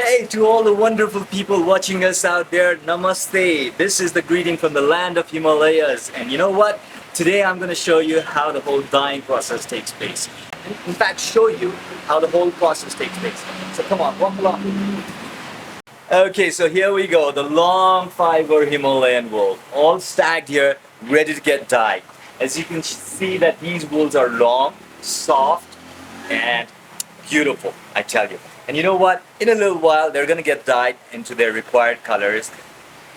Hey, to all the wonderful people watching us out there, namaste. This is the greeting from the land of Himalayas. And you know what? Today I'm going to show you how the whole dyeing process takes place. In fact, show you how the whole process takes place. So come on, walk along. Okay, so here we go. The long fiber Himalayan wool, all stacked here, ready to get dyed. As you can see that these wools are long, soft, and beautiful, I tell you. And you know what? In a little while, they're going to get dyed into their required colors.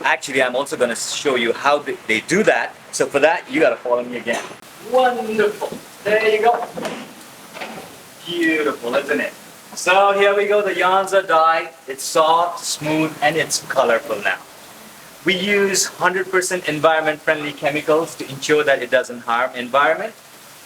Actually, I'm also going to show you how they do that. So for that, you got to follow me again. Wonderful. There you go. Beautiful, isn't it? So here we go. The yarns are dyed. It's soft, smooth, and it's colorful now. We use 100% environment-friendly chemicals to ensure that it doesn't harm environment.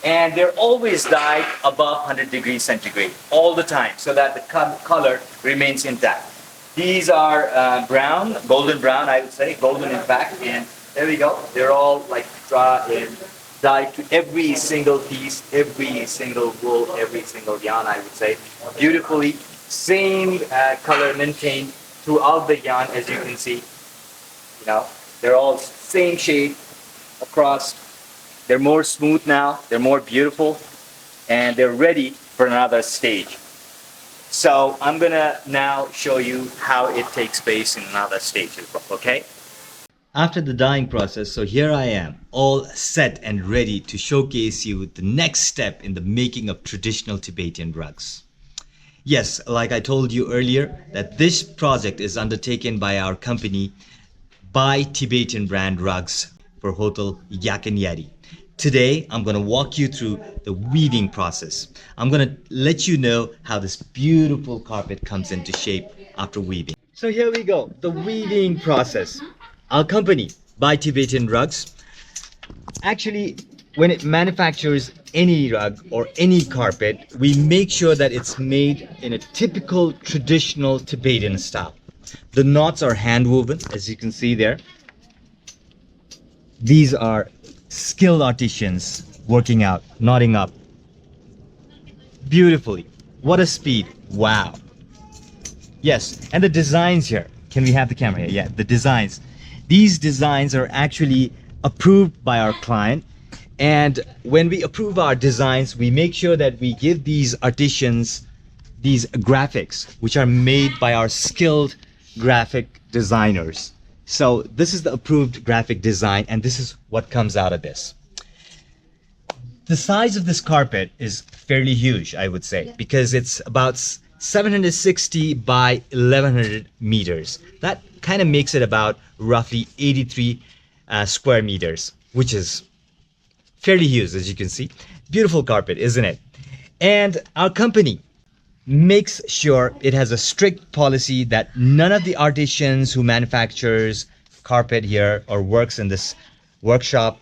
And they're always dyed above 100 degrees centigrade all the time so that the color remains intact. These are brown, golden brown, I would say, golden in fact. And there we go. They're all like dyed to every single piece, every single wool, every single yarn, I would say, beautifully. Same color maintained throughout the yarn, as you can see. You know, they're all same shade across. They're more smooth now, they're more beautiful, and they're ready for another stage. So I'm gonna now show you how it takes place in another stage as well, okay? After the dyeing process, so here I am, all set and ready to showcase you the next step in the making of traditional Tibetan rugs. Yes, like I told you earlier, that this project is undertaken by our company, By Tibetan brand rugs for Hotel Yak Yeti. Today, I'm going to walk you through the weaving process. I'm going to let you know how this beautiful carpet comes into shape after weaving. So here we go, the weaving process. Our company, By Tibetan Rugs, actually, when it manufactures any rug or any carpet, we make sure that it's made in a typical traditional Tibetan style. The knots are hand woven, as you can see there. These are skilled artisans working out, knotting up beautifully. What a speed. Wow. Yes, and the designs here. Can we have the camera here? Yeah, the designs. These designs are actually approved by our client. And when we approve our designs, we make sure that we give these artisans these graphics, which are made by our skilled graphic designers. So this is the approved graphic design, and this is what comes out of this. The size of this carpet is fairly huge, I would say, because it's about 760 by 1100 meters. That kind of makes it about roughly 83 square meters, which is fairly huge, as you can see. Beautiful carpet, isn't it? And our company makes sure it has a strict policy that none of the artisans who manufactures carpet here or works in this workshop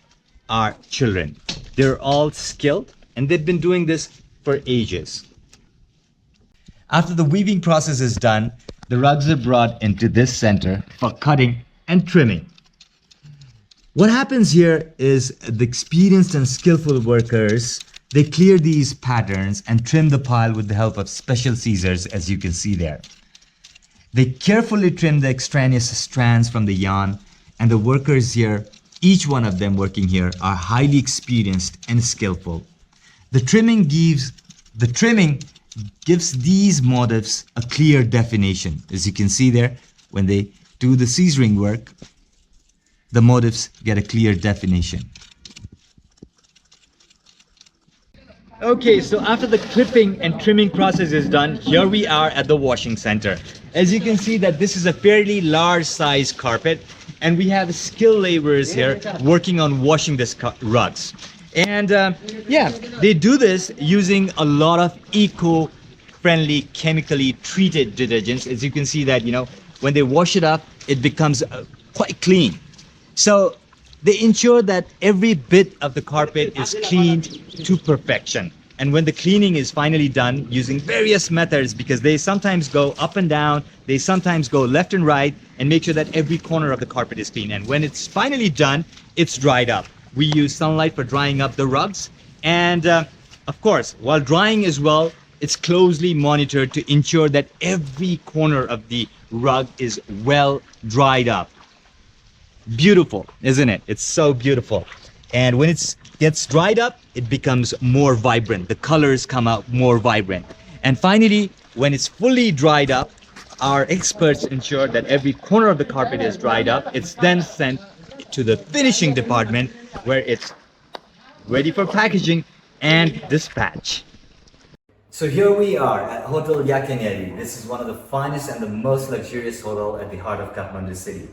are children. They're all skilled, and they've been doing this for ages. After the weaving process is done, the rugs are brought into this center for cutting and trimming. What happens here is the experienced and skillful workers, they clear these patterns and trim the pile with the help of special scissors, as you can see there. They carefully trim the extraneous strands from the yarn, and the workers here, each one of them working here, are highly experienced and skillful. The trimming gives these motifs a clear definition. As you can see there, when they do the scissoring work, the motifs get a clear definition. Okay, so after the clipping and trimming process is done, here we are at the washing center. As you can see that this is a fairly large size carpet, and we have skilled laborers here working on washing this rugs. And yeah, they do this using a lot of eco-friendly, chemically treated detergents. As you can see that, you know, when they wash it up, it becomes quite clean. So they ensure that every bit of the carpet is cleaned to perfection. And when the cleaning is finally done using various methods, because they sometimes go up and down, they sometimes go left and right, and make sure that every corner of the carpet is clean. And when it's finally done, it's dried up. We use sunlight for drying up the rugs. And of course, while drying as well, It's closely monitored to ensure that every corner of the rug is well dried up. Beautiful, isn't it? It's so beautiful. And when it gets dried up, it becomes more vibrant. The colors come out more vibrant. And finally, when it's fully dried up, our experts ensure that every corner of the carpet is dried up. It's then sent to the finishing department where it's ready for packaging and dispatch. So here we are at Hotel Yak Yeti. This is one of the finest and the most luxurious hotel at the heart of Kathmandu city.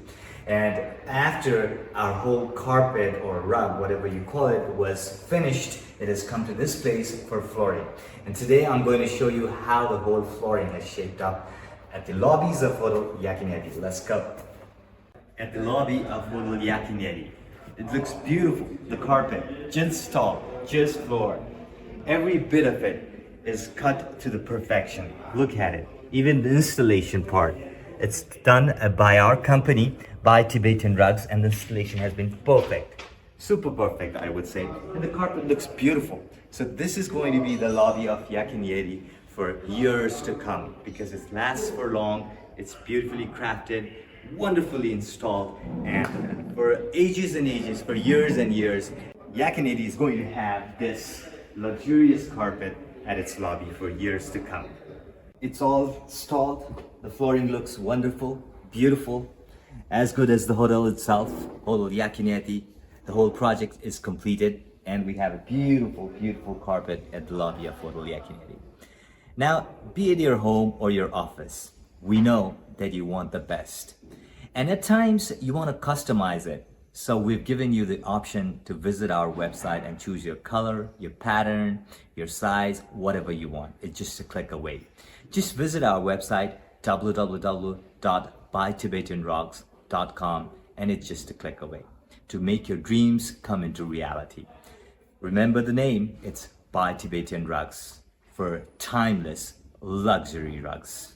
And after our whole carpet or rug, whatever you call it, was finished, it has come to this place for flooring. And today I'm going to show you how the whole flooring has shaped up at the lobbies of Hotel Yak Yeti. Let's go. At the lobby of Hotel Yak Yeti. It looks beautiful. The carpet, just tall, just floor. Every bit of it is cut to the perfection. Look at it. Even the installation part. It's done by our company, by Tibetan Rugs, and the installation has been perfect. Super perfect, I would say. And the carpet looks beautiful. So this is going to be the lobby of Yak Yeti for years to come because it lasts for long. It's beautifully crafted, wonderfully installed, and for ages and ages, for years and years, Yak Yeti is going to have this luxurious carpet at its lobby for years to come. It's all installed. The flooring looks wonderful, beautiful, as good as the hotel itself, Hotel Yak Yeti. The whole project is completed and we have a beautiful, beautiful carpet at the lobby of Hotel Yak Yeti. Now, be it your home or your office, we know that you want the best. And at times, you want to customize it. So we've given you the option to visit our website and choose your color, your pattern, your size, whatever you want. It's just a click away. Just visit our website, www.buytibetanrugs.com, and it's just a click away to make your dreams come into reality. Remember the name, it's Buy Tibetan Rugs for timeless luxury rugs.